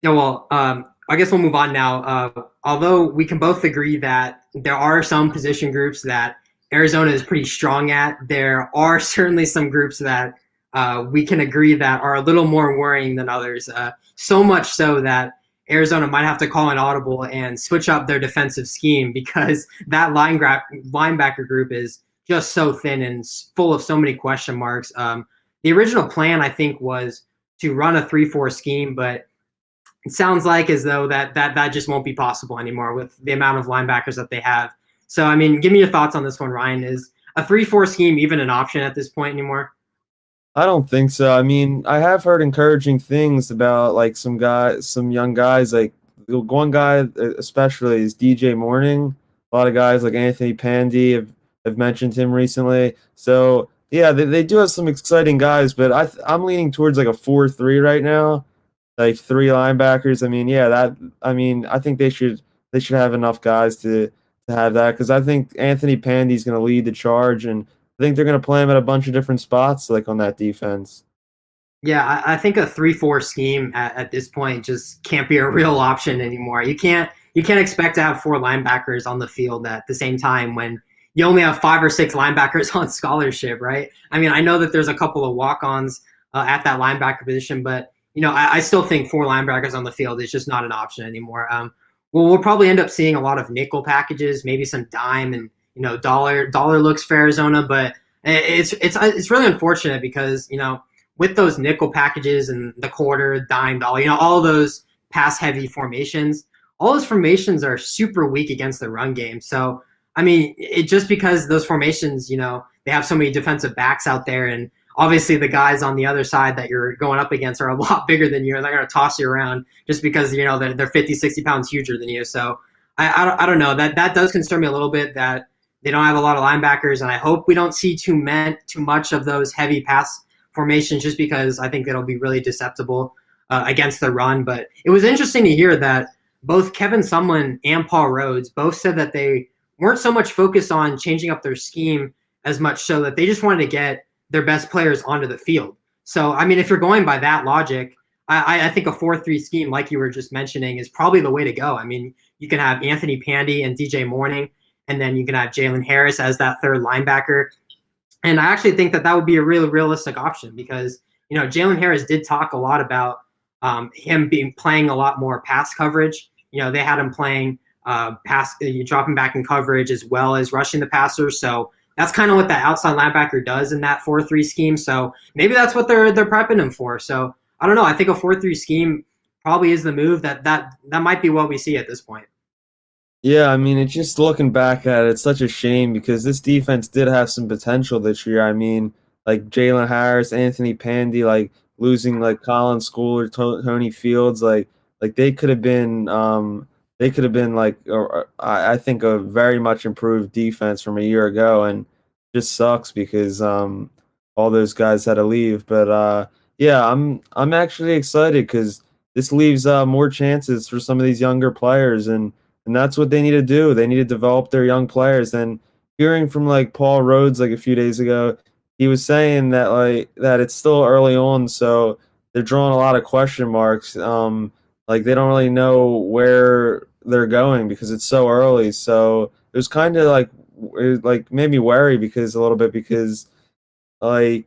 Yeah, well, I guess we'll move on now. Although we can both agree that there are some position groups that Arizona is pretty strong at, there are certainly some groups that we can agree that are a little more worrying than others. So much so that Arizona might have to call an audible and switch up their defensive scheme because that linebacker group is just so thin and full of so many question marks. The original plan, I think, was to run a 3-4 scheme, but it sounds like as though that just won't be possible anymore with the amount of linebackers that they have. So, I mean, give me your thoughts on this one, Ryan. Is a 3-4 scheme even an option at this point anymore? I don't think so. I mean, I have heard encouraging things about like some young guys. Like the one guy, especially, is DJ Morning. A lot of guys like Anthony Pandy have mentioned him recently. So yeah, they do have some exciting guys, but I'm leaning towards like a 4-3 right now, like three linebackers. I mean, yeah, that I mean, I think they should have enough guys to have that because I think Anthony Pandy's going to lead the charge and I think they're going to play him at a bunch of different spots, like on that defense. Yeah, I think a 3-4 scheme at this point just can't be a real option anymore. You can't expect to have four linebackers on the field at the same time when you only have five or six linebackers on scholarship, right? I mean, I know that there's a couple of walk-ons at that linebacker position, but I still think four linebackers on the field is just not an option anymore. Well, we'll probably end up seeing a lot of nickel packages, maybe some dime and dollar looks for Arizona, but it's really unfortunate because with those nickel packages and the quarter, dime, dollar, all those pass heavy formations, all those formations are super weak against the run game. So, I mean, it just because those formations, they have so many defensive backs out there, and obviously the guys on the other side that you're going up against are a lot bigger than you, and they're going to toss you around just because, they're 50, 60 pounds huger than you. So, I don't know. That does concern me a little bit that they don't have a lot of linebackers, and I hope we don't see too much of those heavy pass formations just because I think it'll be really deceptible against the run. But it was interesting to hear that both Kevin Sumlin and Paul Rhodes both said that they weren't so much focused on changing up their scheme as much so that they just wanted to get their best players onto the field. So, I mean, if you're going by that logic, I think a 4-3 scheme, like you were just mentioning, is probably the way to go. I mean, you can have Anthony Pandy and DJ Morning, and then you can have Jalen Harris as that third linebacker. And I actually think that would be a really realistic option because, Jalen Harris did talk a lot about him playing a lot more pass coverage. They had him playing dropping back in coverage as well as rushing the passer. So that's kind of what that outside linebacker does in that 4-3 scheme. So maybe that's what they're prepping him for. So I don't know. I think a 4-3 scheme probably is the move that might be what we see at this point. Yeah, I mean, it's just looking back at it, it's such a shame because this defense did have some potential this year. I mean, like Jalen Harris, Anthony Pandy, like losing like Colin Schooler, Tony Fields, like they could have been like I think a very much improved defense from a year ago, and just sucks because all those guys had to leave. But yeah, I'm actually excited because this leaves more chances for some of these younger players and that's what they need to do. They need to develop their young players. And hearing from like Paul Rhodes like a few days ago, he was saying that that it's still early on, so they're drawing a lot of question marks. Like they don't really know where they're going because it's so early. So it was kind of like made me worry because a little bit because like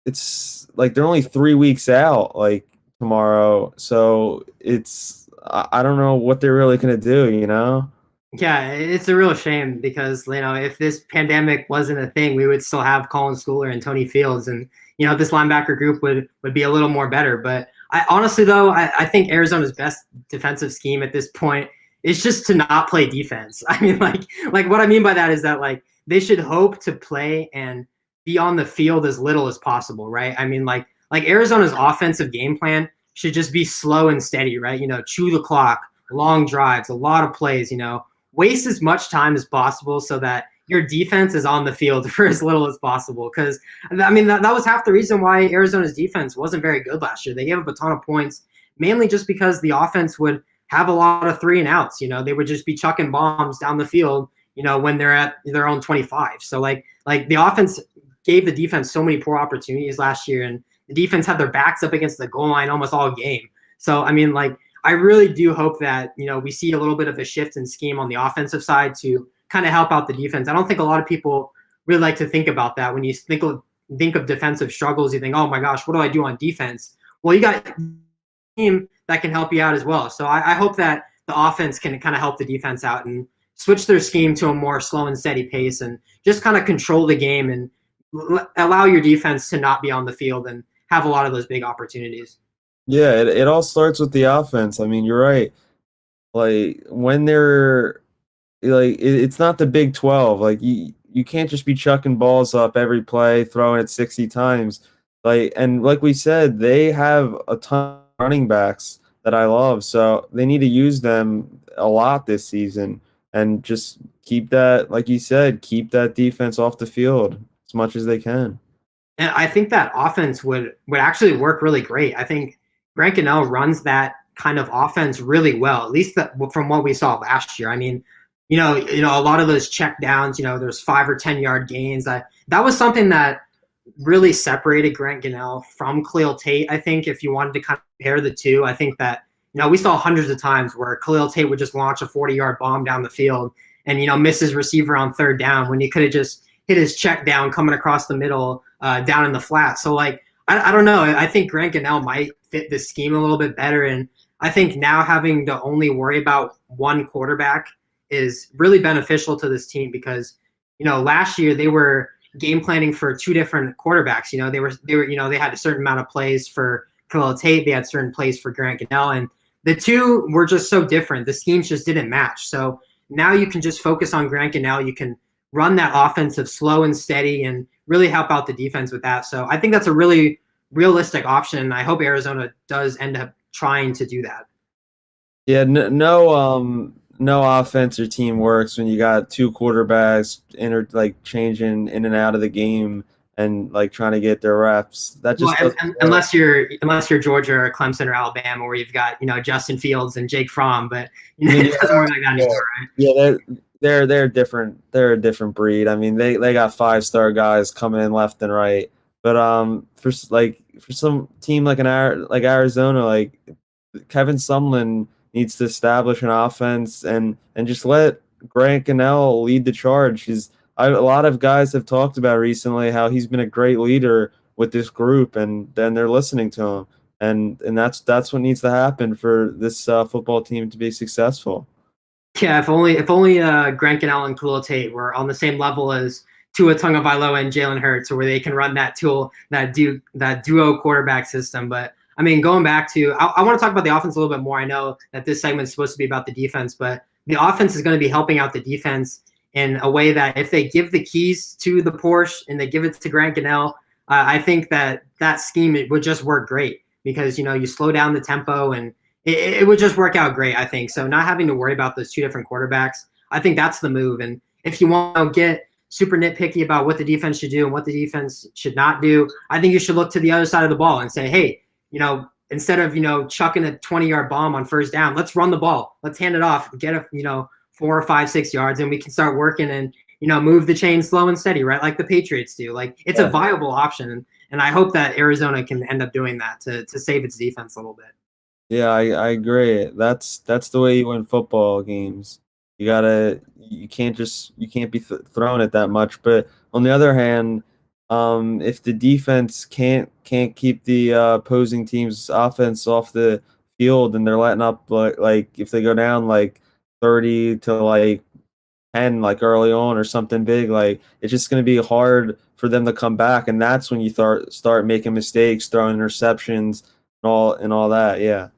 it's like they're only 3 weeks out like tomorrow, so I don't know what they're really gonna do. Yeah, it's a real shame because if this pandemic wasn't a thing, we would still have Colin Schooler and Tony Fields, and this linebacker group would be a little more better. But I honestly though, I think Arizona's best defensive scheme at this point is just to not play defense. I mean, like what I mean by that is that like they should hope to play and be on the field as little as possible, right? I mean, like Arizona's offensive game plan should just be slow and steady, right? Chew the clock, long drives, a lot of plays, waste as much time as possible so that your defense is on the field for as little as possible. Because, I mean, that was half the reason why Arizona's defense wasn't very good last year. They gave up a ton of points, mainly just because the offense would have a lot of 3-and-outs. They would just be chucking bombs down the field, when they're at their own 25. So, like the offense gave the defense so many poor opportunities last year, and the defense had their backs up against the goal line almost all game. So, I mean, like, I really do hope that, we see a little bit of a shift in scheme on the offensive side to kind of help out the defense. I don't think a lot of people really like to think about that. When you think of defensive struggles, you think, oh my gosh, what do I do on defense? Well, you got a team that can help you out as well. So I hope that the offense can kind of help the defense out and switch their scheme to a more slow and steady pace and just kind of control the game and allow your defense to not be on the field and have a lot of those big opportunities. Yeah, it all starts with the offense. I mean, you're right. Like when they're like it's not the Big 12. Like you can't just be chucking balls up every play, throwing it 60 times. Like we said, they have a ton of running backs that I love. So they need to use them a lot this season and just keep that, like you said, keep that defense off the field as much as they can. And I think that offense would actually work really great. I think Grant Gunnell runs that kind of offense really well, at least from what we saw last year. I mean, a lot of those check downs, there's 5 or 10 yard gains. That was something that really separated Grant Gunnell from Khalil Tate. I think if you wanted to kind of compare the two, I think that we saw hundreds of times where Khalil Tate would just launch a 40-yard bomb down the field and miss his receiver on third down when he could have just hit his check down coming across the middle down in the flat. So I don't know. I think Grant Gunnell might fit this scheme a little bit better, and I think now having to only worry about one quarterback is really beneficial to this team because last year they were game planning for two different quarterbacks. They had a certain amount of plays for Khalil Tate, they had certain plays for Grant Gunnell, and the two were just so different. The schemes just didn't match. So now you can just focus on Grant Gunnell. You can run that offensive slow and steady and really help out the defense with that. So I think that's a really realistic option. I hope Arizona does end up trying to do that. Yeah, no offense or team works when you got two quarterbacks changing in and out of the game and like trying to get their reps. That just unless you're Georgia or Clemson or Alabama, where you've got Justin Fields and Jake Fromm, but it doesn't work like that anymore, right? Yeah, they're different. They're a different breed. I mean, they got 5-star guys coming in left and right. But for some team like Arizona, like Kevin Sumlin needs to establish an offense and just let Grant Gunnell lead the charge. A lot of guys have talked about recently how he's been a great leader with this group, and then they're listening to him, and that's what needs to happen for this football team to be successful. Yeah, if only Grant Gunnell and Khalil Tate were on the same level as Tua Tagovailoa and Jalen Hurts, where they can run that duo quarterback system. But I mean, going back to, I want to talk about the offense a little bit more. I know that this segment is supposed to be about the defense, but the offense is going to be helping out the defense in a way that if they give the keys to the Porsche and they give it to Grant Gunnell, I think that scheme it would just work great because you slow down the tempo and it would just work out great. I think so. Not having to worry about those two different quarterbacks, I think that's the move. And if you want to get super nitpicky about what the defense should do and what the defense should not do, I think you should look to the other side of the ball and say, hey, instead of chucking a 20-yard bomb on first down, let's run the ball. Let's hand it off, get 4 or 5, 6 yards, and we can start working and move the chain slow and steady, right? Like the Patriots do. Like it's a viable option, and I hope that Arizona can end up doing that to save its defense a little bit. Yeah, I agree. That's the way you win football games. You can't be throwing it that much. But on the other hand, if the defense can't keep the opposing team's offense off the field and they're letting up like if they go down like 30 to like 10 like early on or something big, like it's just going to be hard for them to come back, and that's when you start making mistakes, throwing interceptions and all that. Yeah.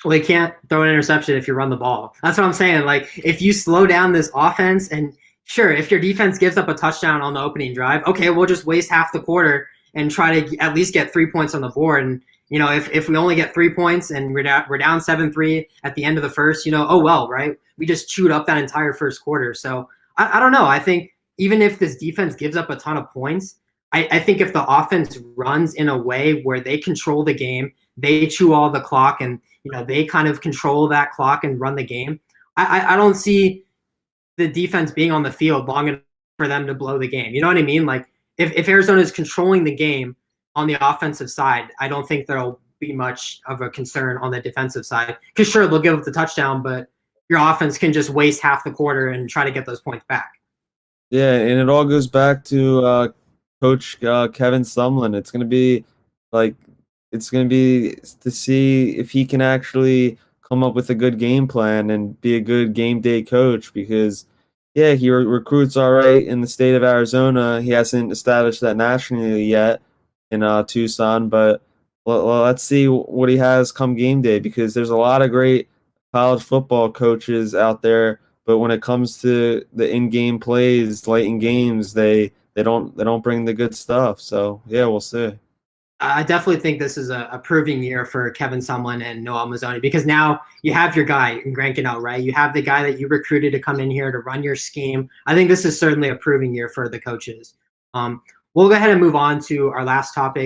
Well, they can't throw an interception if you run the ball. That's what I'm saying. Like, if you slow down this offense, and sure, if your defense gives up a touchdown on the opening drive, okay, we'll just waste half the quarter and try to at least get 3 points on the board. And if we only get 3 points and we're down 7-3 at the end of the first, oh well, right? We just chewed up that entire first quarter. So I don't know. I think even if this defense gives up a ton of points, I think if the offense runs in a way where they control the game, they chew all the clock, and they kind of control that clock and run the game, I don't see the defense being on the field long enough for them to blow the game. You know what I mean? Like if Arizona is controlling the game on the offensive side, I don't think they'll be much of a concern on the defensive side. Because sure, they'll give up the touchdown, but your offense can just waste half the quarter and try to get those points back. Yeah, and it all goes back to Coach Kevin Sumlin. It's going to be like it's going to be to see if he can actually come up with a good game plan and be a good game day coach because yeah, he recruits all right in the state of Arizona. He hasn't established that nationally yet in Tucson, but let's see what he has come game day because there's a lot of great college football coaches out there, but when it comes to the in-game plays, late in games, they don't bring the good stuff. So yeah, we'll see. I definitely think this is a proving year for Kevin Sumlin and Noel Mazzoni because now you have your guy in Grant Gunnell, right? You have the guy that you recruited to come in here to run your scheme. I think this is certainly a proving year for the coaches. We'll go ahead and move on to our last topic.